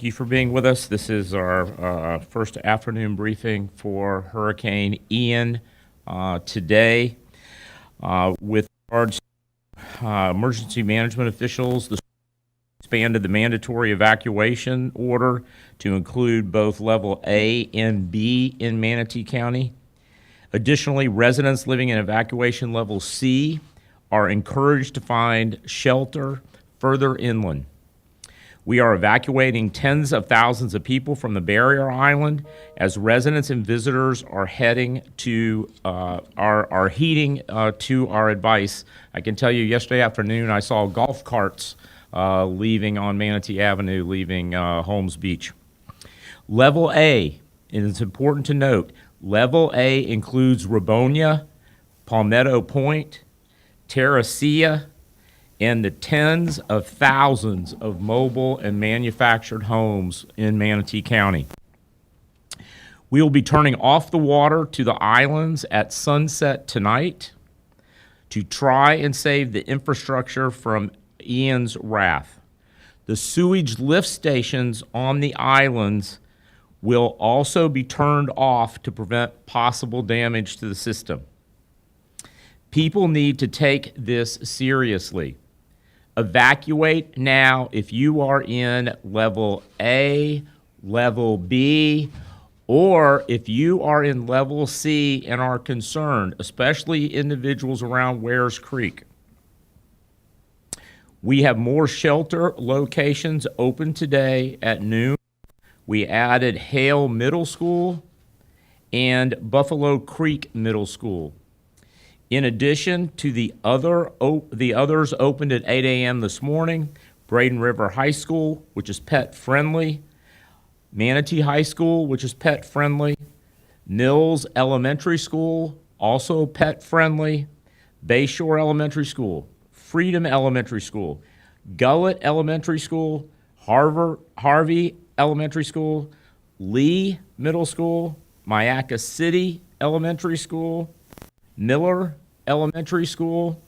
you for being with us. This is our first afternoon briefing for Hurricane Ian today. With regards to emergency management officials, the expanded the mandatory evacuation order to include both level A and B in Manatee County. Additionally, residents living in evacuation level C are encouraged to find shelter further inland. We are evacuating tens of thousands of people from the barrier island as residents and visitors are heading to are heeding to our advice. I can tell you, yesterday afternoon I saw golf carts leaving on Manatee Avenue, leaving Holmes Beach. Level A, and it's important to note, Level A includes Rabonia, Palmetto Point, Terracea, and the tens of thousands of mobile and manufactured homes in Manatee County. We will be turning off the water to the islands at sunset tonight to try and save the infrastructure from Ian's wrath. The sewage lift stations on the islands will also be turned off to prevent possible damage to the system. People need to take this seriously. Evacuate now if you are in level A, level B, or if you are in level C and are concerned, especially individuals around Wares Creek. We have more shelter locations open today at noon. We added Hale Middle School and Buffalo Creek Middle School. In addition to the others opened at 8 a.m. this morning, Braden River High School, which is pet friendly, Manatee High School, which is pet friendly, Mills Elementary School, also pet friendly, Bayshore Elementary School, Freedom Elementary School, Gullett Elementary School, Harvey Elementary School, Lee Middle School, Myakka City Elementary School, Miller Elementary School,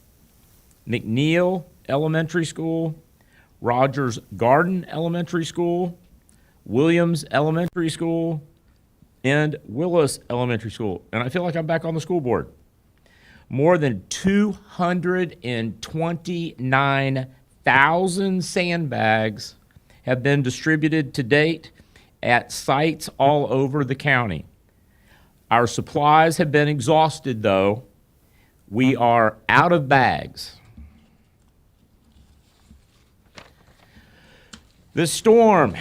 McNeil Elementary School, Rogers Garden Elementary School, Williams Elementary School, and Willis Elementary School. And I feel like I'm back on the school board. More than 229,000 sandbags have been distributed to date at sites all over the county. Our supplies have been exhausted, though. We are out of bags. This storm,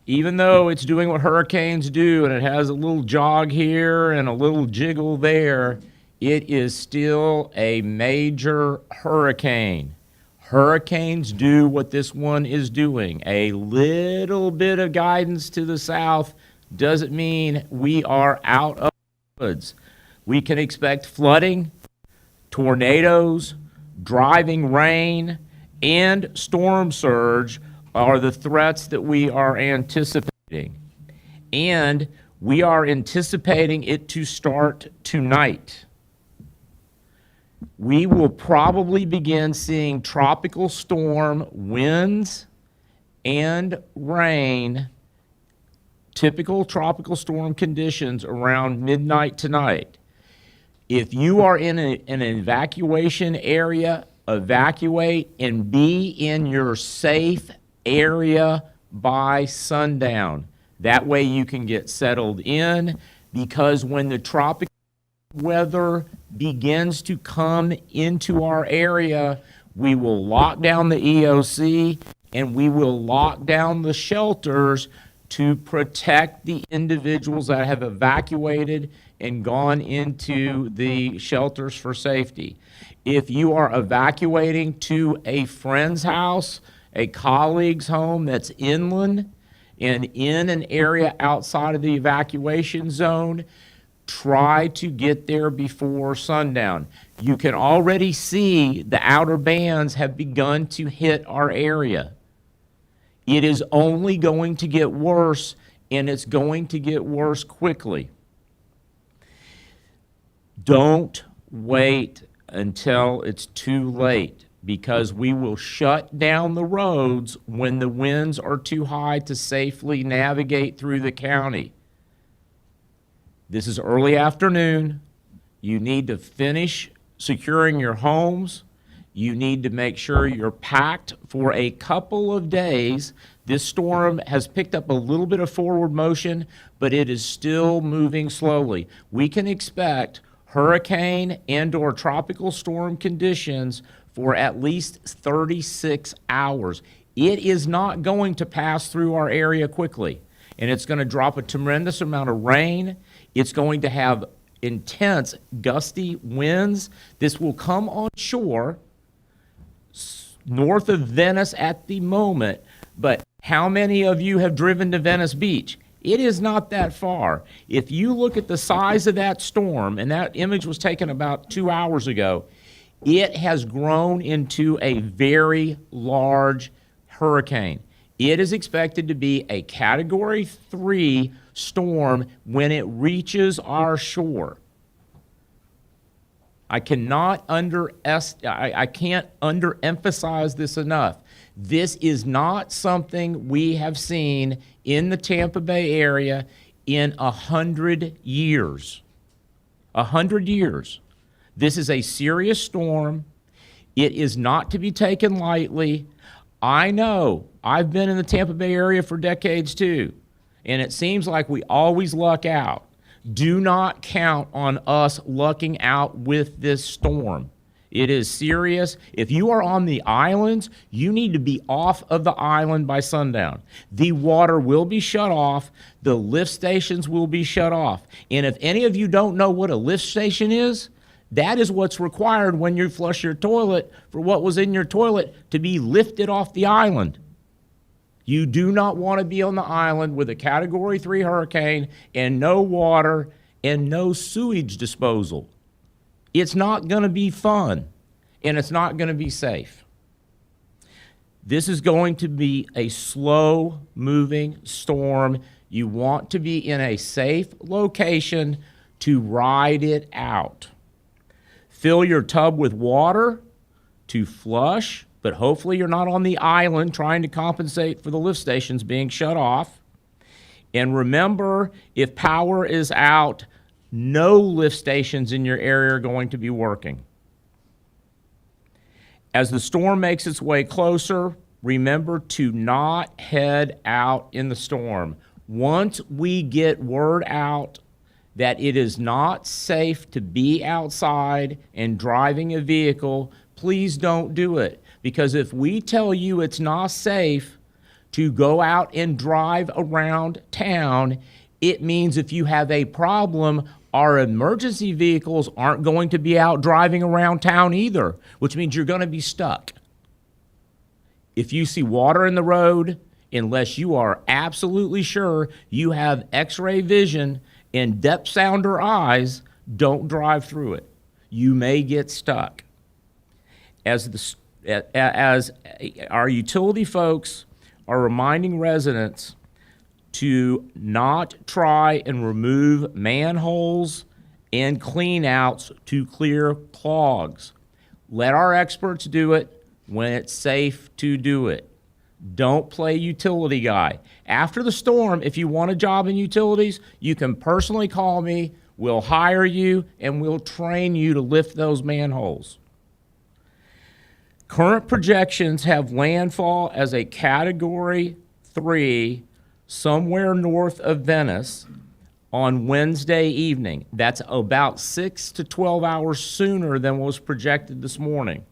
even though it's doing what hurricanes do and it has a little jog here and a little jiggle there, it is still a major hurricane. Hurricanes do what this one is doing. A little bit of guidance to the south doesn't mean we are out of the woods. We can expect flooding, tornadoes, driving rain, and storm surge are the threats that we are anticipating. And we are anticipating it to start tonight. We will probably begin seeing tropical storm winds and rain, typical tropical storm conditions around midnight tonight. If you are in an evacuation area, evacuate and be in your safe area by sundown. That way you can get settled in, because when the tropical weather begins to come into our area, we will lock down the EOC and we will lock down the shelters to protect the individuals that have evacuated and gone into the shelters for safety. If you are evacuating to a friend's house, a colleague's home that's inland and in an area outside of the evacuation zone, try to get there before sundown. You can already see the outer bands have begun to hit our area. It is only going to get worse, and it's going to get worse quickly. Don't wait until it's too late. because we will shut down the roads when the winds are too high to safely navigate through the county. This is early afternoon. You need to finish securing your homes. You need to make sure you're packed for a couple of days. This storm has picked up a little bit of forward motion, but it is still moving slowly. We can expect hurricane and/or tropical storm conditions for at least 36 hours. It is not going to pass through our area quickly, and it's going to drop a tremendous amount of rain. It's going to have intense gusty winds. This will come on shore north of Venice at the moment, but how many of you have driven to Venice Beach? It is not that far. If you look at the size of that storm, and that image was taken about 2 hours ago, it has grown into a very large hurricane. It is expected to be a Category 3 storm when it reaches our shore. I can't underemphasize this enough. This is not something we have seen in the Tampa Bay area in 100 years. 100 years. This is a serious storm. It is not to be taken lightly. I know. I've been in the Tampa Bay area for decades too, and it seems like we always luck out. Do not count on us lucking out with this storm. It is serious. If you are on the islands, you need to be off of the island by sundown. The water will be shut off. The lift stations will be shut off. And if any of you don't know what a lift station is, that is what's required when you flush your toilet for what was in your toilet to be lifted off the island. You do not want to be on the island with a Category 3 hurricane and no water and no sewage disposal. It's not going to be fun, and it's not going to be safe. This is going to be a slow-moving storm. You want to be in a safe location to ride it out. Fill your tub with water to flush, but hopefully you're not on the island trying to compensate for the lift stations being shut off. And remember, if power is out, no lift stations in your area are going to be working. As the storm makes its way closer, remember to not head out in the storm. Once we get word out that it is not safe to be outside and driving a vehicle, please don't do it. Because if we tell you it's not safe to go out and drive around town, it means if you have a problem, our emergency vehicles aren't going to be out driving around town either, which means you're going to be stuck. If you see water in the road, unless you are absolutely sure you have x-ray vision and depth sounder eyes, don't drive through it. You may get stuck. As our utility folks are reminding residents to not try and remove manholes and cleanouts to clear clogs. Let our experts do it when it's safe to do it. Don't play utility guy. After the storm, if you want a job in utilities, you can personally call me. We'll hire you and we'll train you to lift those manholes. Current projections have landfall as a Category 3 somewhere north of Venice on Wednesday evening. That's about 6 to 12 hours sooner than was projected this morning.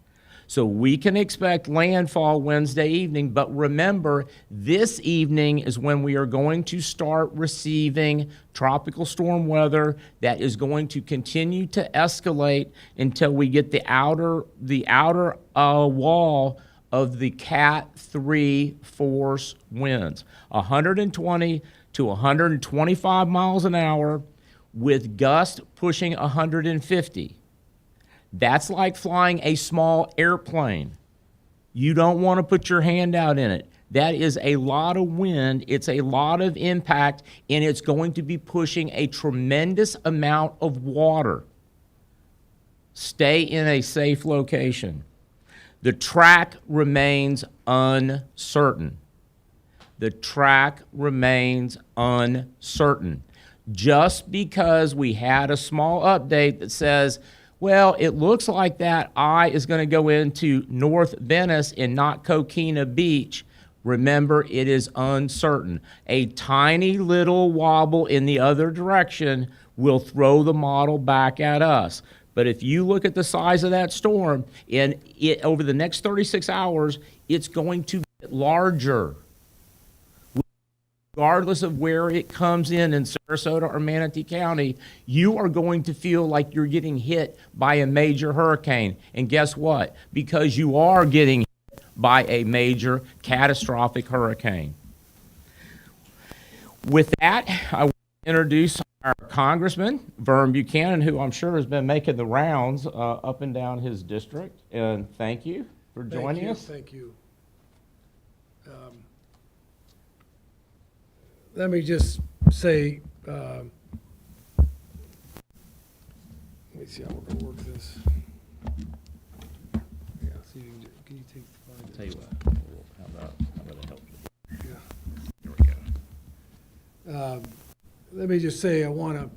So we can expect landfall Wednesday evening, but remember, this evening is when we are going to start receiving tropical storm weather that is going to continue to escalate until we get the outer wall of the Cat 3 force winds, 120 to 125 miles an hour with gusts pushing 150. That's like flying a small airplane. You don't want to put your hand out in it. That is a lot of wind, it's a lot of impact, and it's going to be pushing a tremendous amount of water. Stay in a safe location. The track remains uncertain. The track remains uncertain. Just because we had a small update that says, well, it looks like that eye is going to go into North Venice and not Coquina Beach, remember, it is uncertain. A tiny little wobble in the other direction will throw the model back at us. But if you look at the size of that storm, and over the next 36 hours, it's going to get larger. Regardless of where it comes in Sarasota or Manatee County, you are going to feel like you're getting hit by a major hurricane. And guess what? Because you are getting hit by a major catastrophic hurricane. With that, I want to introduce our Congressman, Vern Buchanan, who I'm sure has been making the rounds up and down his district. And thank you for joining us. Thank you. Let me just say, let me see how we're going to work this. Yeah, see, can you take the slide? I'll tell you what, how about it help you? Yeah. Here we go. Let me just say, I want to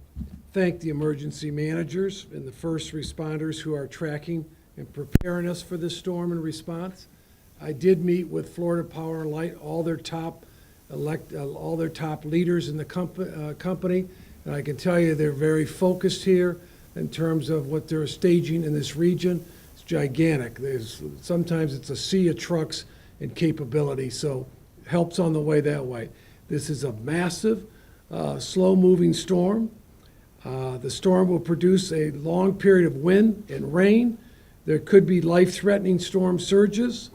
thank the emergency managers and the first responders who are tracking and preparing us for this storm and response. I did meet with Florida Power and Light, all their top leaders in the company, and I can tell you they're very focused here in terms of what they're staging in this region. It's gigantic. Sometimes it's a sea of trucks and capability, so help's on the way that way. This is a massive, slow-moving storm. The storm will produce a long period of wind and rain. There could be life-threatening storm surges.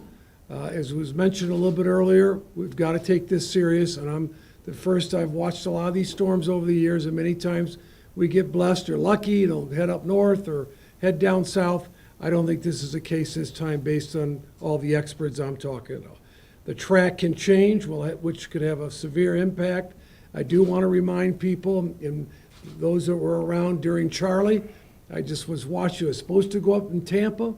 As was mentioned a little bit earlier, we've got to take this serious, and I'm the first. I've watched a lot of these storms over the years, and many times we get blessed or lucky, it'll head up north or head down south. I don't think this is the case this time based on all the experts I'm talking about. The track can change, which could have a severe impact. I do want to remind people, and those that were around during Charlie, I just was watching. It was supposed to go up in Tampa.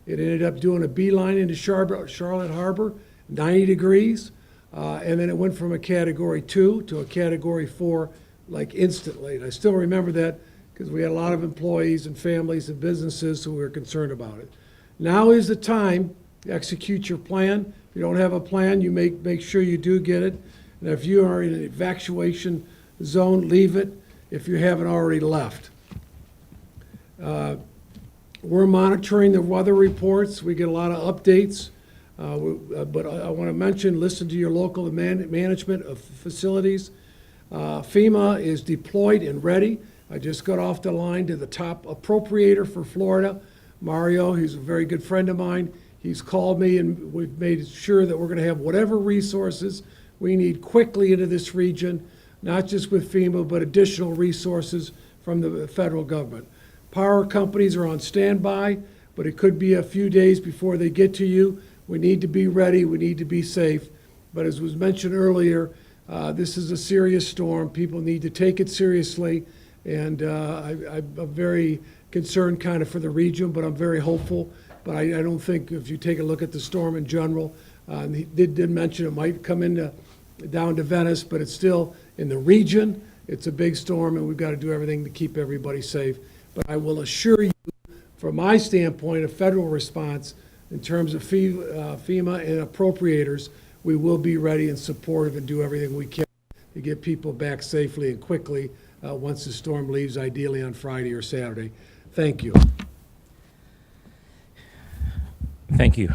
It ended up doing a beeline into Charlotte Harbor, 90 degrees, and then it went from a Category 2 to a Category 4, like instantly. And I still remember that because we had a lot of employees and families and businesses who were concerned about it. Now is the time to execute your plan. If you don't have a plan, you make sure you do get it. And if you are in an evacuation zone, leave it if you haven't already left. We're monitoring the weather reports. We get a lot of updates. But I want to mention, listen to your local management of facilities. FEMA is deployed and ready. I just got off the line to the top appropriator for Florida, Mario. He's a very good friend of mine. He's called me, and we've made sure that we're going to have whatever resources we need quickly into this region, not just with FEMA, but additional resources from the federal government. Power companies are on standby, but it could be a few days before they get to you. We need to be ready. We need to be safe. But as was mentioned earlier, this is a serious storm. People need to take it seriously. And I'm very concerned kind of for the region, but I'm very hopeful. But I don't think if you take a look at the storm in general, he did mention it might come down to Venice, but it's still in the region. It's a big storm, and we've got to do everything to keep everybody safe. But I will assure you, from my standpoint, a federal response in terms of FEMA and appropriators, we will be ready and supportive and do everything we can to get people back safely and quickly once the storm leaves, ideally on Friday or Saturday. Thank you. Thank you.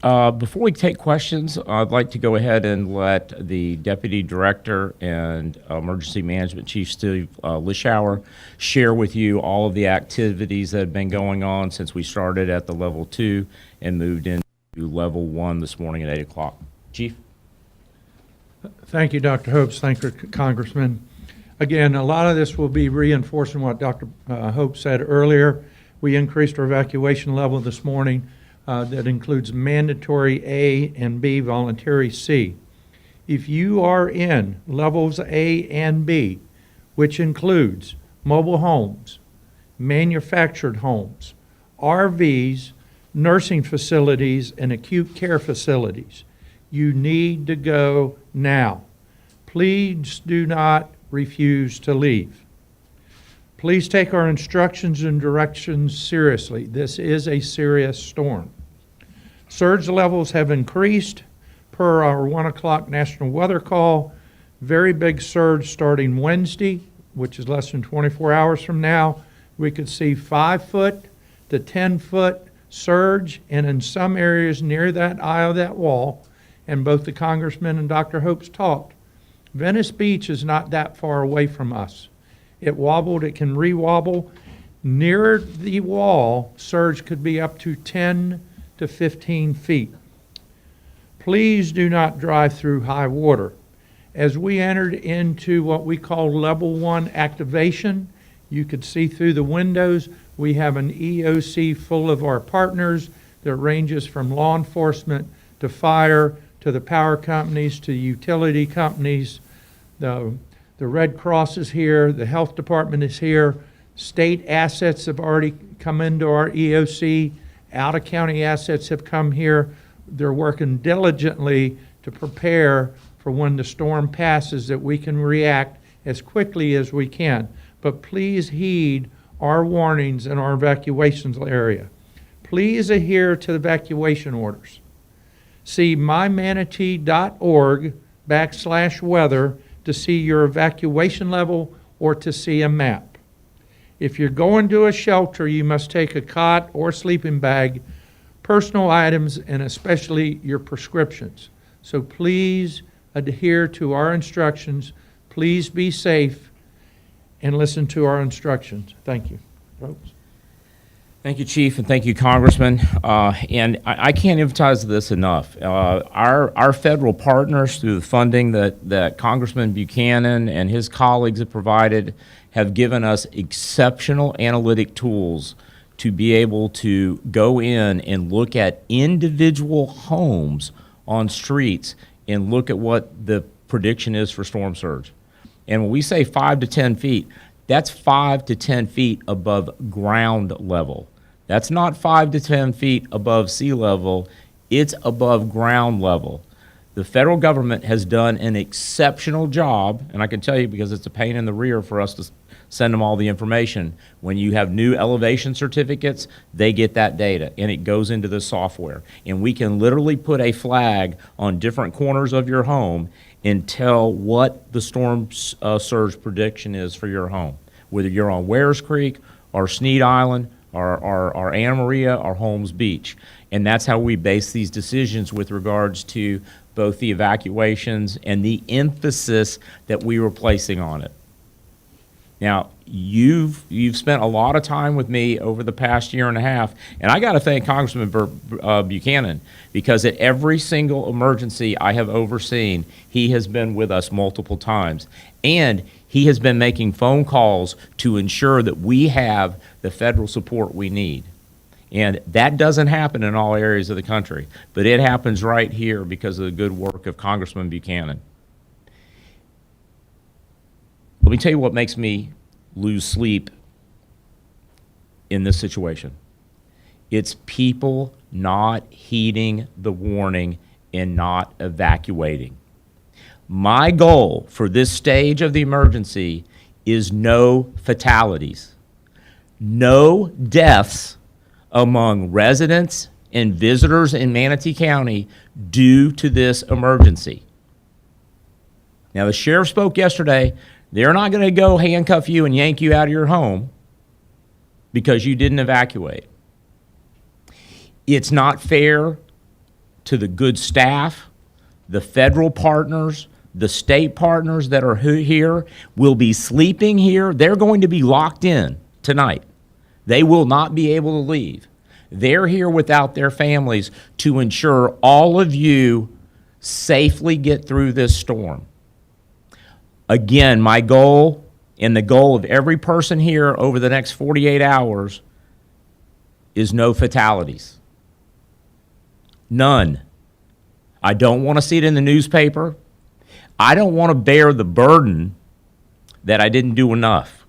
Before we take questions, I'd like to go ahead and let the Deputy Director and Emergency Management Chief Steve Lischauer share with you all of the activities that have been going on since we started at the Level 2 and moved into Level 1 this morning at 8 o'clock. Chief? Thank you, Dr. Hopes. Thank you, Congressman. Again, a lot of this will be reinforcing what Dr. Hope said earlier. We increased our evacuation level this morning. That includes mandatory A and B, voluntary C. If you are in levels A and B, which includes mobile homes, manufactured homes, RVs, nursing facilities, and acute care facilities. You need to go now. Please do not refuse to leave. Please take our instructions and directions seriously. This is a serious storm. Surge levels have increased per our 1 o'clock national weather call. Very big surge starting Wednesday, which is less than 24 hours from now. We could see 5 foot to 10 foot surge, and in some areas near that eye of that wall, and both the congressman and Dr. Hopes talked, Venice Beach is not that far away from us. It wobbled, it can re-wobble. Near the wall, surge could be up to 10 to 15 feet. Please do not drive through high water. As we entered into what we call level 1 activation, you could see through the windows, we have an EOC full of our partners that ranges from law enforcement to fire to the power companies to utility companies. The Red Cross is here, the health department is here. State assets have already come into our EOC. Out-of-county assets have come here. They're working diligently to prepare for when the storm passes, that we can react as quickly as we can. But please heed our warnings in our evacuations area. Please adhere to the evacuation orders. See mymanatee.org/weather to see your evacuation level or to see a map. If you're going to a shelter, you must take a cot or sleeping bag, personal items, and especially your prescriptions. So please adhere to our instructions. Please be safe and listen to our instructions. Thank you. Folks. Thank you, Chief, and thank you, Congressman. And I can't emphasize this enough. Our federal partners, through the funding that Congressman Buchanan and his colleagues have provided, have given us exceptional analytic tools to be able to go in and look at individual homes on streets and look at what the prediction is for storm surge. And when we say 5 to 10 feet, that's 5 to 10 feet above ground level. That's not 5 to 10 feet above sea level, it's above ground level. The federal government has done an exceptional job, and I can tell you because it's a pain in the rear for us to send them all the information. When you have new elevation certificates, they get that data, and it goes into the software. And we can literally put a flag on different corners of your home and tell what the storm surge prediction is for your home, whether you're on Wares Creek or Sneed Island or Anna Maria or Holmes Beach. And that's how we base these decisions with regards to both the evacuations and the emphasis that we were placing on it. Now, you've spent a lot of time with me over the past year and a half, and I got to thank Congressman Buchanan, because at every single emergency I have overseen, he has been with us multiple times, and he has been making phone calls to ensure that we have the federal support we need. And that doesn't happen in all areas of the country, but it happens right here because of the good work of Congressman Buchanan. Let me tell you what makes me lose sleep in this situation. It's people not heeding the warning and not evacuating. My goal for this stage of the emergency is no fatalities, no deaths among residents and visitors in Manatee County due to this emergency. Now, the sheriff spoke yesterday. They're not going to go handcuff you and yank you out of your home because you didn't evacuate. It's not fair to the good staff, the federal partners, the state partners that are here will be sleeping here. They're going to be locked in tonight. They will not be able to leave. They're here without their families to ensure all of you safely get through this storm. Again, my goal and the goal of every person here over the next 48 hours is no fatalities. None. I don't want to see it in the newspaper. I don't want to bear the burden that I didn't do enough.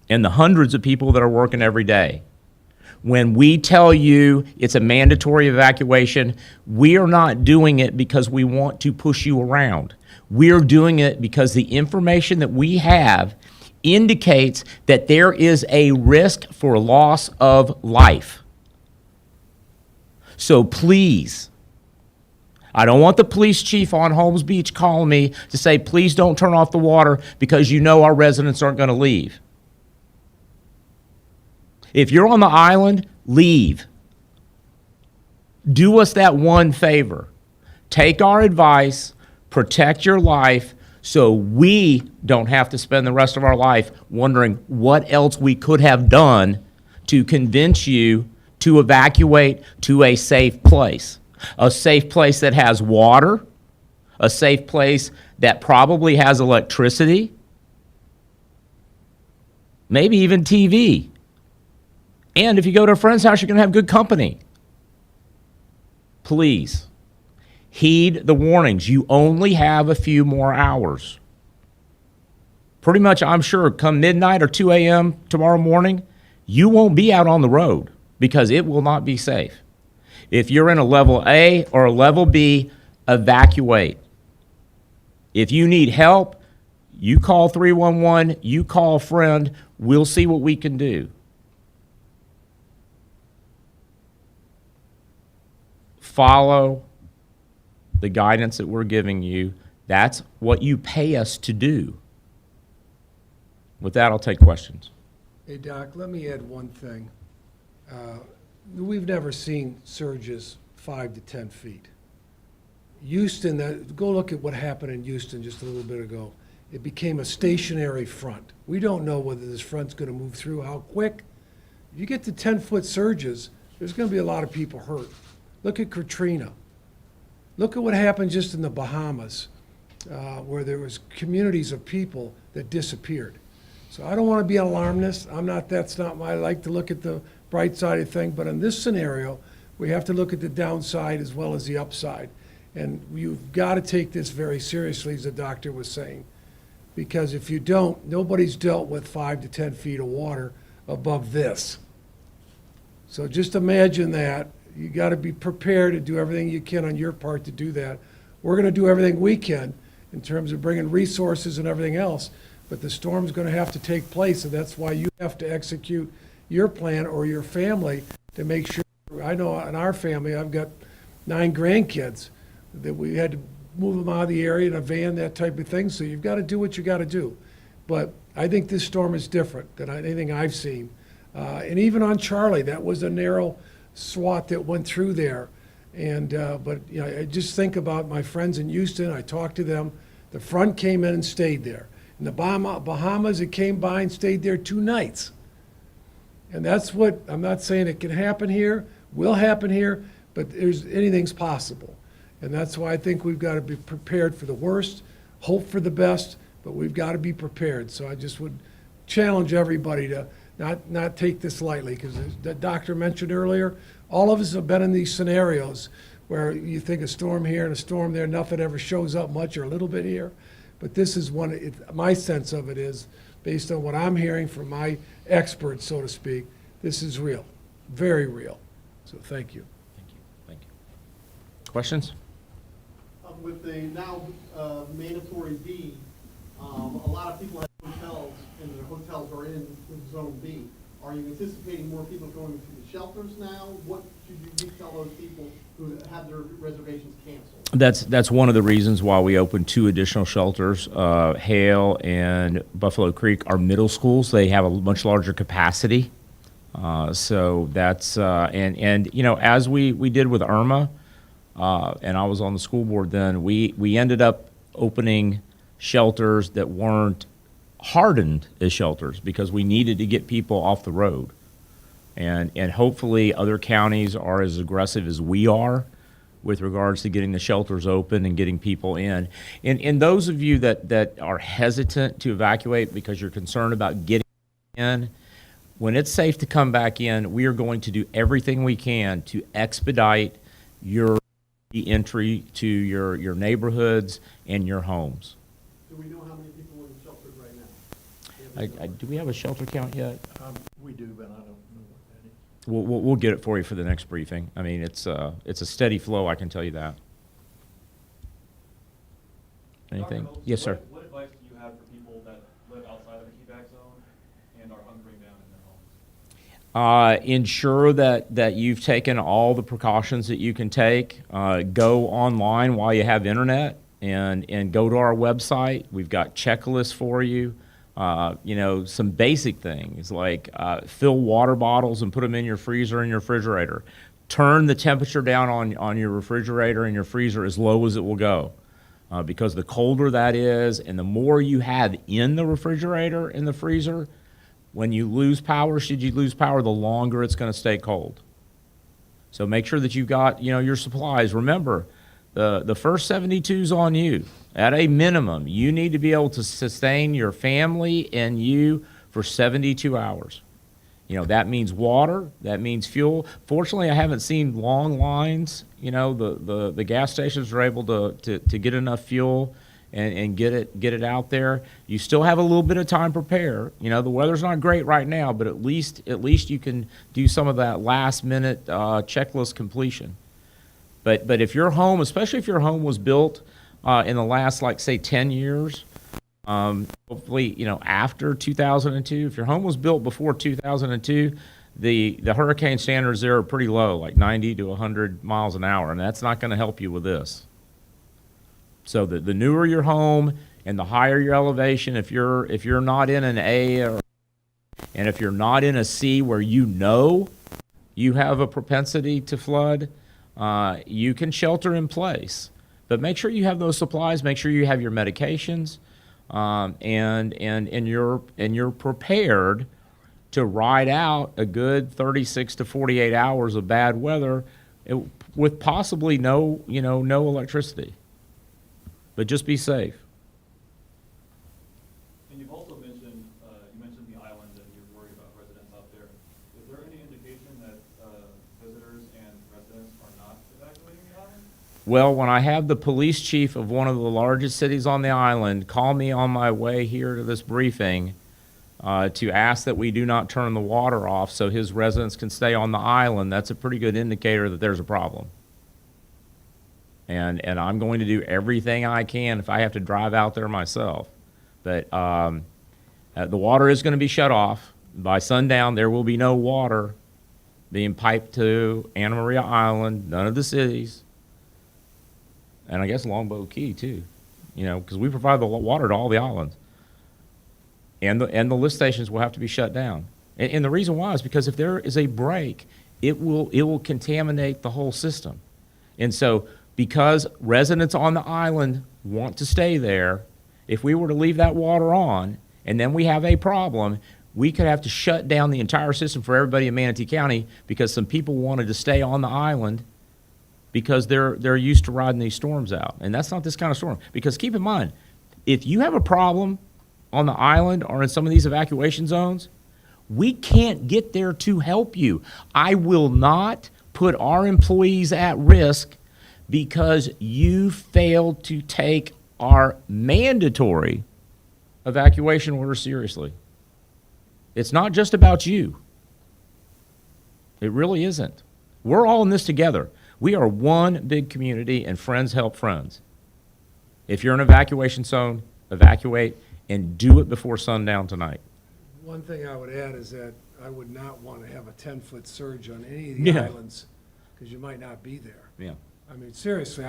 And the hundreds of people that are working every day. When we tell you it's a mandatory evacuation, we are not doing it because we want to push you around. We're doing it because the information that we have indicates that there is a risk for loss of life. So please, I don't want the police chief on Holmes Beach calling me to say, please don't turn off the water because you know our residents aren't going to leave. If you're on the island, leave. Do us that one favor. Take our advice, protect your life, so we don't have to spend the rest of our life wondering what else we could have done to convince you to evacuate to a safe place. A safe place that has water, a safe place that probably has electricity, maybe even TV. And if you go to a friend's house, you're going to have good company. Please, heed the warnings. You only have a few more hours. Pretty much, I'm sure, come midnight or 2 a.m. tomorrow morning, you won't be out on the road because it will not be safe. If you're in a level A or a level B, evacuate. If you need help, you call 311, you call a friend, we'll see what we can do. Follow the guidance that we're giving you. That's what you pay us to do. With that, I'll take questions. Hey, Doc, let me add one thing. We've never seen surges 5 to 10 feet. Houston, go look at what happened in Houston just a little bit ago. It became a stationary front. We don't know whether this front's going to move through, how quick. If you get to 10-foot surges, there's going to be a lot of people hurt. Look at Katrina. Look at what happened just in the Bahamas, where there was communities of people that disappeared. So I don't want to be an alarmist. That's not I like to look at the bright side of thing, but in this scenario, we have to look at the downside as well as the upside. And you've got to take this very seriously, as the doctor was saying, because if you don't, nobody's dealt with 5 to 10 feet of water above this. So just imagine that. You got to be prepared to do everything you can on your part to do that. We're going to do everything we can in terms of bringing resources and everything else, but the storm's going to have to take place, and that's why you have to execute your plan or your family to make sure. I know in our family, I've got 9 grandkids that we had to move them out of the area in a van, that type of thing. So you've got to do what you got to do. But I think this storm is different than anything I've seen. And even on Charlie, that was a narrow swath that went through there. And but you know, I just think about my friends in Houston. I talked to them. The front came in and stayed there. In the Bahamas, it came by and stayed there 2 nights. And that's what, I'm not saying it can happen here, will happen here, but anything's possible. And that's why I think we've got to be prepared for the worst, hope for the best, but we've got to be prepared. So I just would challenge everybody to not take this lightly, because the doctor mentioned earlier, all of us have been in these scenarios where you think a storm here and a storm there, nothing ever shows up much or a little bit here. But this is one, my sense of it is, based on what I'm hearing from my experts, so to speak, this is real, very real. So thank you. Thank you. Thank you. Questions? With the now mandatory B, a lot of people have hotels, and their hotels are in Zone B. Are you anticipating more people going to the shelters now? What should you tell those people who have their reservations canceled? That's one of the reasons why we opened 2 additional shelters. Hale and Buffalo Creek are middle schools. They have a much larger capacity. So that's, and you know, as we did with Irma, and I was on the school board then, we ended up opening shelters that weren't hardened as shelters because we needed to get people off the road. And hopefully other counties are as aggressive as we are with regards to getting the shelters open and getting people in. And those of you that are hesitant to evacuate because you're concerned about getting in, when it's safe to come back in, we are going to do everything we can to expedite your entry to your neighborhoods and your homes. Do we know how many people are in shelters right now? Do we have a shelter count yet? We do, but I don't know what that is. We'll get it for you for the next briefing. I mean, it's a steady flow, I can tell you that. Anything? Dr. Holmes, Yes, sir. What advice do you have for people that live outside of the HVAC zone and are hunkering down in their homes? Ensure that you've taken all the precautions that you can take. Go online while you have internet and go to our website. We've got checklists for you. Some basic things like fill water bottles and put them in your freezer and your refrigerator. Turn the temperature down on your refrigerator and your freezer as low as it will go. Because the colder that is and the more you have in the refrigerator and the freezer, when you lose power, should you lose power, the longer it's going to stay cold. So make sure that you've got, your supplies. Remember, the first 72's on you. At a minimum, you need to be able to sustain your family and you for 72 hours. That means water, that means fuel. Fortunately, I haven't seen long lines. The gas stations are able to get enough fuel and get it out there. You still have a little bit of time to prepare. The weather's not great right now, but at least you can do some of that last minute checklist completion. But if your home, especially if your home was built in the last, say 10 years, hopefully, after 2002, if your home was built before 2002, the hurricane standards there are pretty low, like 90 to 100 miles an hour, and that's not going to help you with this. So the newer your home and the higher your elevation, if you're not in an A and if you're not in a C where you have a propensity to flood, you can shelter in place. But make sure you have those supplies. Make sure you have your medications, and you're prepared to ride out a good 36 to 48 hours of bad weather with possibly no electricity. But just be safe. And you've also mentioned, the island and you're worried about residents out there. Is there any indication that visitors and residents are not evacuating the island? Well, when I have the police chief of one of the largest cities on the island call me on my way here to this briefing to ask that we do not turn the water off so his residents can stay on the island, that's a pretty good indicator that there's a problem. And I'm going to do everything I can if I have to drive out there myself. But the water is going to be shut off. By sundown, there will be no water being piped to Anna Maria Island, none of the cities. And I guess Longboat Key, too, because we provide the water to all the islands. And the lift stations will have to be shut down. And the reason why is because if there is a break, it will contaminate the whole system. And so because residents on the island want to stay there, if we were to leave that water on and then we have a problem, we could have to shut down the entire system for everybody in Manatee County because some people wanted to stay on the island because they're used to riding these storms out. And that's not this kind of storm. Because keep in mind, if you have a problem on the island or in some of these evacuation zones, we can't get there to help you. I will not put our employees at risk because you failed to take our mandatory evacuation order seriously. It's not just about you. It really isn't. We're all in this together. We are one big community, and friends help friends. If you're in an evacuation zone, evacuate, and do it before sundown tonight. One thing I would add is that I would not want to have a 10-foot surge on any of the islands, because you might not be there. Yeah. I mean, seriously,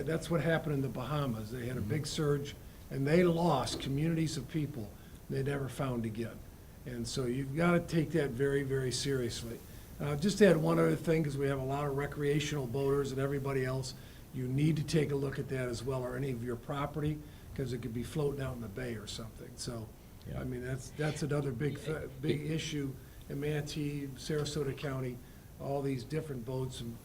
that's what happened in the Bahamas. They had a big surge, and they lost communities of people they never found again. And so you've got to take that very, very seriously. Just to add one other thing, because we have a lot of recreational boaters and everybody else, you need to take a look at that as well, or any of your property, because it could be floating out in the bay or something. So, Yeah. I mean, that's another big issue in Manatee, Sarasota County, all these different boats and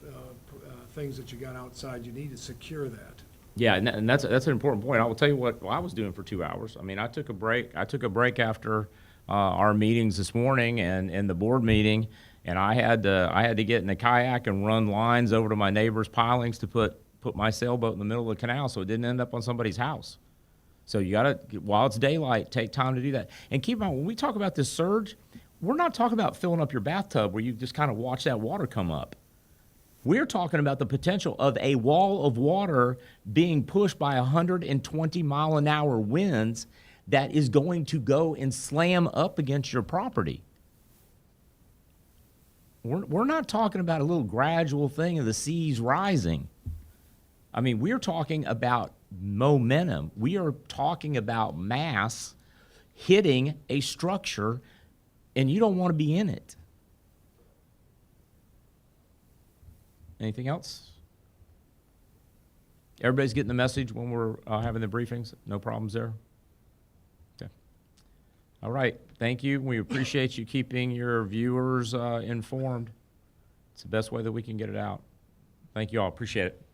things that you got outside. You need to secure that. Yeah, and that's an important point. I will tell you what I was doing for 2 hours. I mean, I took a break. I took a break after our meetings this morning and the board meeting, and I had to get in a kayak and run lines over to my neighbor's pilings to put my sailboat in the middle of the canal so it didn't end up on somebody's house. So you got to, while it's daylight, take time to do that. And keep in mind, when we talk about this surge, we're not talking about filling up your bathtub where you just kind of watch that water come up. We're talking about the potential of a wall of water being pushed by 120-mile-an-hour winds that is going to go and slam up against your property. We're not talking about a little gradual thing of the seas rising. I mean, we're talking about momentum. We are talking about mass hitting a structure, and you don't want to be in it. Anything else? Everybody's getting the message when we're having the briefings? No problems there? Okay. All right. Thank you. We appreciate you keeping your viewers informed. It's the best way that we can get it out. Thank you all. Appreciate it.